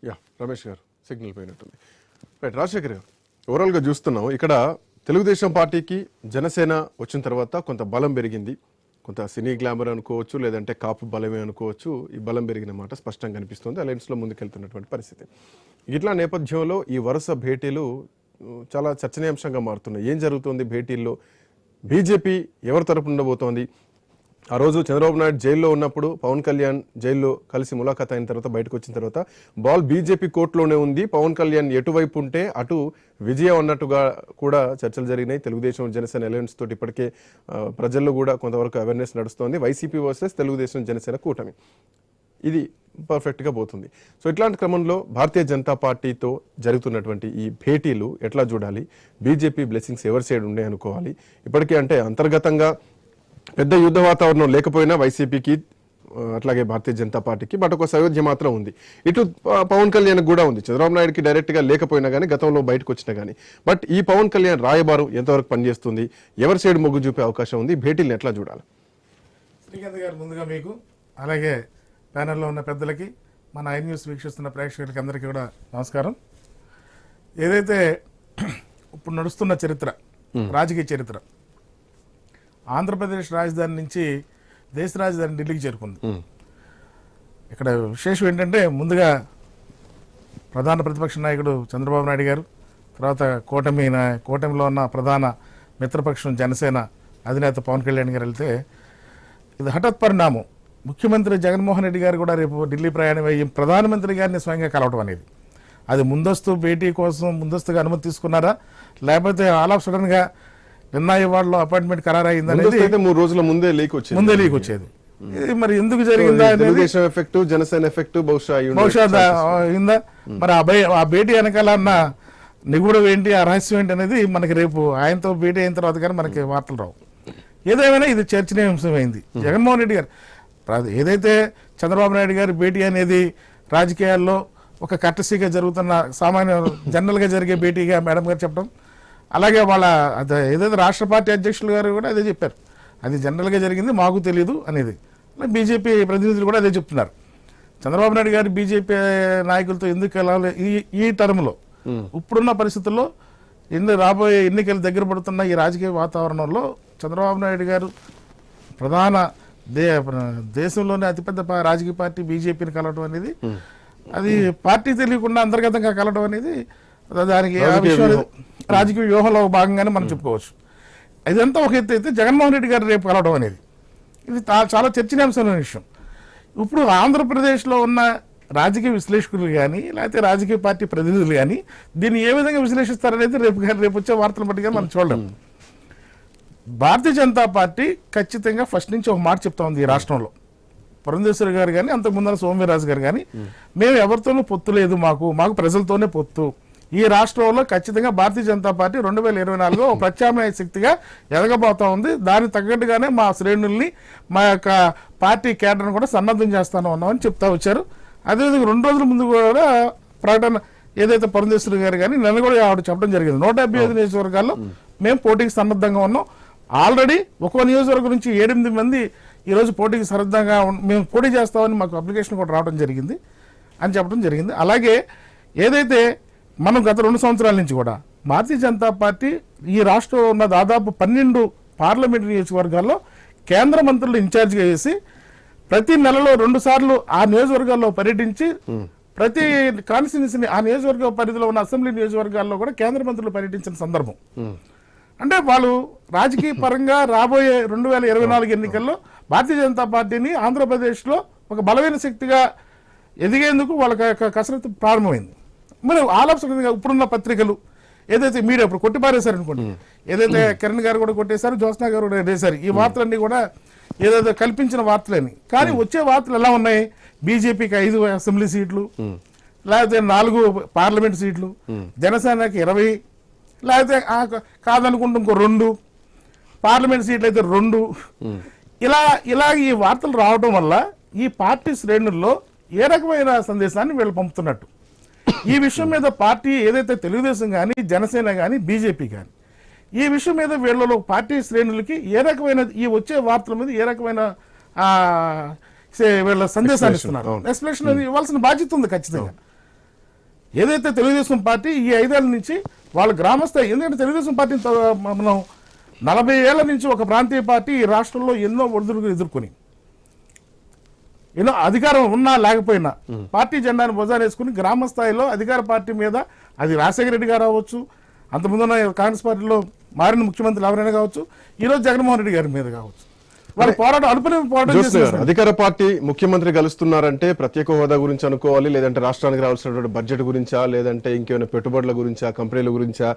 Yeah Ramesh గారు signal పోయినట్టుంది. Right Rajasekhar గారు, ఓవరాల్గా చూస్తున్నాం ఇక్కడ తెలుగుదేశం పార్టీకి జనసేన వచ్చిన తర్వాత కొంత బలం పెరిగింది. కొంత సినీ గ్లామర్ అనుకోవచ్చు, లేదంటే కాపు బలమే అనుకోవచ్చు. ఈ బలం పెరిగిన మాట స్పష్టంగా కనిపిస్తుంది. అలయన్స్లో ముందుకెళ్తున్నటువంటి పరిస్థితి. ఇట్లా నేపథ్యంలో ఈ వరుస భేటీలు చాలా చర్చనీయాంశంగా మారుతున్నాయి. ఏం జరుగుతుంది భేటీల్లో? బీజేపీ ఎవరి తరపున ఉండబోతోంది? ఆ రోజు చంద్రబాబు నాయుడు జైల్లో ఉన్నప్పుడు పవన్ కళ్యాణ్ జైల్లో కలిసి ములాఖాత్ అయిన తర్వాత బయటకు వచ్చిన తర్వాత బాల్ బీజేపీ కోర్టులోనే ఉంది. పవన్ కళ్యాణ్ ఎటువైపు ఉంటే అటు విజయం అన్నట్టుగా కూడా చర్చలు జరిగినాయి. తెలుగుదేశం జనసేన అలయన్స్ తోటి ఇప్పటికే ప్రజల్లో కూడా కొంతవరకు అవేర్నెస్ నడుస్తోంది. వైసీపీ వర్సెస్ తెలుగుదేశం జనసేన కూటమి ఇది పర్ఫెక్ట్గా పోతుంది. సో ఇట్లాంటి క్రమంలో భారతీయ జనతా పార్టీతో జరుగుతున్నటువంటి ఈ భేటీలు ఎట్లా చూడాలి? బీజేపీ బ్లెస్సింగ్స్ ఎవరి సైడ్ ఉండే అనుకోవాలి? ఇప్పటికే అంటే అంతర్గతంగా పెద్ద యుద్ధ వాతావరణం లేకపోయినా వైసీపీకి అట్లాగే భారతీయ జనతా పార్టీకి బట్ ఒక సయోధ్య మాత్రం ఉంది. ఇటు పవన్ కళ్యాణ్ కూడా ఉంది. చంద్రబాబు నాయుడుకి డైరెక్ట్గా లేకపోయినా కానీ గతంలో బయటకు వచ్చినా కానీ బట్ ఈ పవన్ కళ్యాణ్ రాయబారం ఎంతవరకు పనిచేస్తుంది? ఎవరి సైడ్ మొగ్గు చూపే అవకాశం ఉంది? భేటీలను ఎట్లా చూడాలి? శ్రీకాంత్ గారు, ముందుగా మీకు అలాగే ప్యానెల్లో ఉన్న పెద్దలకి, మన ఐ న్యూస్ వీక్షిస్తున్న ప్రేక్షకులకి అందరికీ కూడా నమస్కారం. ఏదైతే ఇప్పుడు నడుస్తున్న చరిత్ర, రాజకీయ చరిత్ర, ఆంధ్రప్రదేశ్ రాజధాని నుంచి దేశ రాజధాని ఢిల్లీకి చేరుకుంది. ఇక్కడ విశేషం ఏంటంటే, ముందుగా ప్రధాన ప్రతిపక్ష నాయకుడు చంద్రబాబు నాయుడు గారు, తర్వాత కూటమిలో ఉన్న ప్రధాన మిత్రపక్షం జనసేన అధినేత పవన్ కళ్యాణ్ గారు వెళ్తే ఇది హఠాత్ పరిణామం. ముఖ్యమంత్రి జగన్మోహన్ రెడ్డి గారు కూడా రేపు ఢిల్లీ ప్రయాణం అయ్యి ప్రధానమంత్రి గారిని స్వయంగా కలవటం అనేది, అది ముందస్తు భేటీ కోసం ముందస్తుగా అనుమతి తీసుకున్నారా, లేకపోతే ఆల్ ఆఫ్ సడన్ గా నిన్న ఇవాళలో అపాయింట్మెంట్ ఖరారు అయింది అనేది 3 రోజుల ముందే లీక్ వచ్చేది. ఇది మరి ఎందుకు జరిగిందా తెలుగుదేశం ఎఫెక్ట్, జనసేన ఎఫెక్ట్ బహుశా అయిందా? మరి ఆ భేటీ వెనకాల అన్న నిగూఢం ఏంటి, ఆ రహస్యం ఏంటి అనేది మనకి రేపు ఆయనతో భేటీ అయిన తర్వాత కానీ మనకి వార్తలు రావు. ఏదేమైనా ఇది చర్చనీయాంశమైంది. జగన్మోహన్ రెడ్డి గారు ఏదైతే చంద్రబాబు నాయుడు గారి భేటీ అనేది రాజకీయాల్లో ఒక కర్టసీగా జరుగుతున్న సామాన్య జనరల్గా జరిగే భేటీగా మేడం గారు చెప్పడం, అలాగే వాళ్ళ ఏదైతే రాష్ట్ర పార్టీ అధ్యక్షులు గారు కూడా అదే చెప్పారు, అది జనరల్గా జరిగింది, మాకు తెలియదు అనేది. బీజేపీ ప్రతినిధులు కూడా అదే చెప్తున్నారు. చంద్రబాబు నాయుడు గారు బీజేపీ నాయకులతో ఎందుకు వెళ్ళాలి ఈ టర్మ్లో, ఇప్పుడున్న పరిస్థితుల్లో రాబోయే ఎన్నికలు దగ్గర పడుతున్న ఈ రాజకీయ వాతావరణంలో చంద్రబాబు నాయుడు గారు ప్రధాన దేశంలోనే అతిపెద్ద రాజకీయ పార్టీ బీజేపీని కలవడం అనేది, అది పార్టీ తెలియకుండా అంతర్గతంగా కలవడం అనేది దానికి రాజకీయ వ్యూహంలో భాగంగానే మనం చెప్పుకోవచ్చు. ఇదంతా ఒక ఎత్తు అయితే, జగన్మోహన్ రెడ్డి గారు రేపు కలవడం అనేది ఇది చాలా చర్చనీయాంశమైన విషయం. ఇప్పుడు ఆంధ్రప్రదేశ్లో ఉన్న రాజకీయ విశ్లేషకులు కానీ లేకపోతే రాజకీయ పార్టీ ప్రతినిధులు కానీ దీన్ని ఏ విధంగా విశ్లేషిస్తారనేది రేపు వచ్చే వార్తలు బట్టిగా మనం చూడలేం. భారతీయ జనతా పార్టీ ఖచ్చితంగా ఫస్ట్ నుంచి ఒక మాట చెప్తా ఉంది ఈ రాష్ట్రంలో. పురంధేశ్వరి గారు కానీ అంతకుముందు సోమవీర్రాజు గారు కానీ, మేము ఎవరితోనూ పొత్తు లేదు, మాకు ప్రజలతోనే పొత్తు. ఈ రాష్ట్రంలో ఖచ్చితంగా భారతీయ జనతా పార్టీ 2024 ఒక ప్రత్యామ్నాయ శక్తిగా ఎదగబోతా ఉంది. దానికి తగ్గట్టుగానే మా శ్రేణుల్ని, మా యొక్క పార్టీ కేడర్ను కూడా సన్నద్ధం చేస్తాను ఉన్నామని చెప్తా వచ్చారు. అదేవిధంగా 2 రోజుల ముందు కూడా ప్రకటన ఏదైతే పురంధేశ్వరి గారు కానీ నిన్న కూడా ఆవిడ చెప్పడం జరిగింది, 175 నియోజకవర్గాల్లో మేము పోటీకి సన్నద్ధంగా ఉన్నాం. ఆల్రెడీ ఒక్కో నియోజకవర్గం నుంచి 8 మంది ఈరోజు పోటీకి సన్నద్ధంగా మేము పోటీ చేస్తామని మాకు అప్లికేషన్ కూడా రావడం జరిగింది అని చెప్పడం జరిగింది. అలాగే ఏదైతే మనం గత 2 సంవత్సరాల నుంచి కూడా భారతీయ జనతా పార్టీ ఈ రాష్ట్రంలో ఉన్న దాదాపు 12 పార్లమెంటు నియోజకవర్గాల్లో కేంద్ర మంత్రులు ఇన్ఛార్జిగా వేసి ప్రతి నెలలో 2 సార్లు ఆ నియోజకవర్గాల్లో పర్యటించి ప్రతి కాన్స్టిట్యున్సీని ఆ నియోజకవర్గ పరిధిలో ఉన్న అసెంబ్లీ నియోజకవర్గాల్లో కూడా కేంద్ర మంత్రులు పర్యటించిన సందర్భం. అంటే వాళ్ళు రాజకీయ పరంగా రాబోయే 2024 ఎన్నికల్లో భారతీయ జనతా పార్టీని ఆంధ్రప్రదేశ్లో ఒక బలమైన శక్తిగా ఎదిగేందుకు వాళ్ళ కసరత్తు ప్రారంభమైంది. మరి ఆలోచనగా ఇప్పుడున్న పత్రికలు ఏదైతే మీడియా ఇప్పుడు కొట్టిపారేశారు అనుకోండి, ఏదైతే కిరణ్ గారు కూడా కొట్టేశారు, జ్యోత్స్నా గారు కూడా వేశారు, ఈ వార్తలన్నీ కూడా ఏదైతే కల్పించిన వార్తలేని. కానీ వచ్చే వార్తలు ఎలా ఉన్నాయి, బీజేపీకి 5 అసెంబ్లీ సీట్లు, లేకపోతే 4 పార్లమెంట్ సీట్లు, జనసేనకి 20, లేకపోతే కాదనుకుంటే ఇంకో 2 పార్లమెంట్ సీట్లు అయితే 2, ఇలా ఈ వార్తలు రావడం వల్ల ఈ పార్టీ శ్రేణుల్లో ఏ రకమైన సందేశాన్ని వీళ్ళు పంపుతున్నట్టు. ఈ విషయం మీద పార్టీ ఏదైతే తెలుగుదేశం కానీ, జనసేన కానీ, బీజేపీ కానీ ఈ విషయం మీద వీళ్ళలో పార్టీ శ్రేణులకి ఏ రకమైన ఈ వచ్చే వార్తల మీద ఏ రకమైన వీళ్ళ సందేశాన్ని ఇస్తున్నారు, ఎక్స్ప్లెనేషన్ ఇవ్వాల్సిన బాధ్యత ఉంది ఖచ్చితంగా. ఏదైతే తెలుగుదేశం పార్టీ ఈ 5 ఏళ్ల నుంచి వాళ్ళ గ్రామస్థాయి, ఎందుకంటే తెలుగుదేశం పార్టీని మనం 40 ఏళ్ల నుంచి ఒక ప్రాంతీయ పార్టీ ఈ రాష్ట్రంలో ఎన్నో ఒడిదుడుకులు ఎదుర్కొని ఎన్నో అధికారం ఉన్నా లేకపోయినా పార్టీ జెండాను భుజాన్ని వేసుకుని గ్రామ స్థాయిలో అధికార పార్టీ మీద, అది రాజశేఖర రెడ్డి గారు అవ్వచ్చు, అంతకుముందున్న కాంగ్రెస్ పార్టీలో మారిన ముఖ్యమంత్రులు ఎవరైనా కావచ్చు, ఈరోజు జగన్మోహన్ రెడ్డి గారి మీద కావచ్చు, వాళ్ళ పోరాటం అలుపుని పోరాటం జోత్స్న గారు, చేస్తున్నారు. అధికార పార్టీ ముఖ్యమంత్రి కలుస్తున్నారంటే ప్రత్యేక హోదా గురించి అనుకోవాలి, లేదంటే రాష్ట్రానికి రావాల్సినటువంటి బడ్జెట్ గురించా, లేదంటే ఇంకేమైనా పెట్టుబడుల గురించా, కంపెనీల గురించా,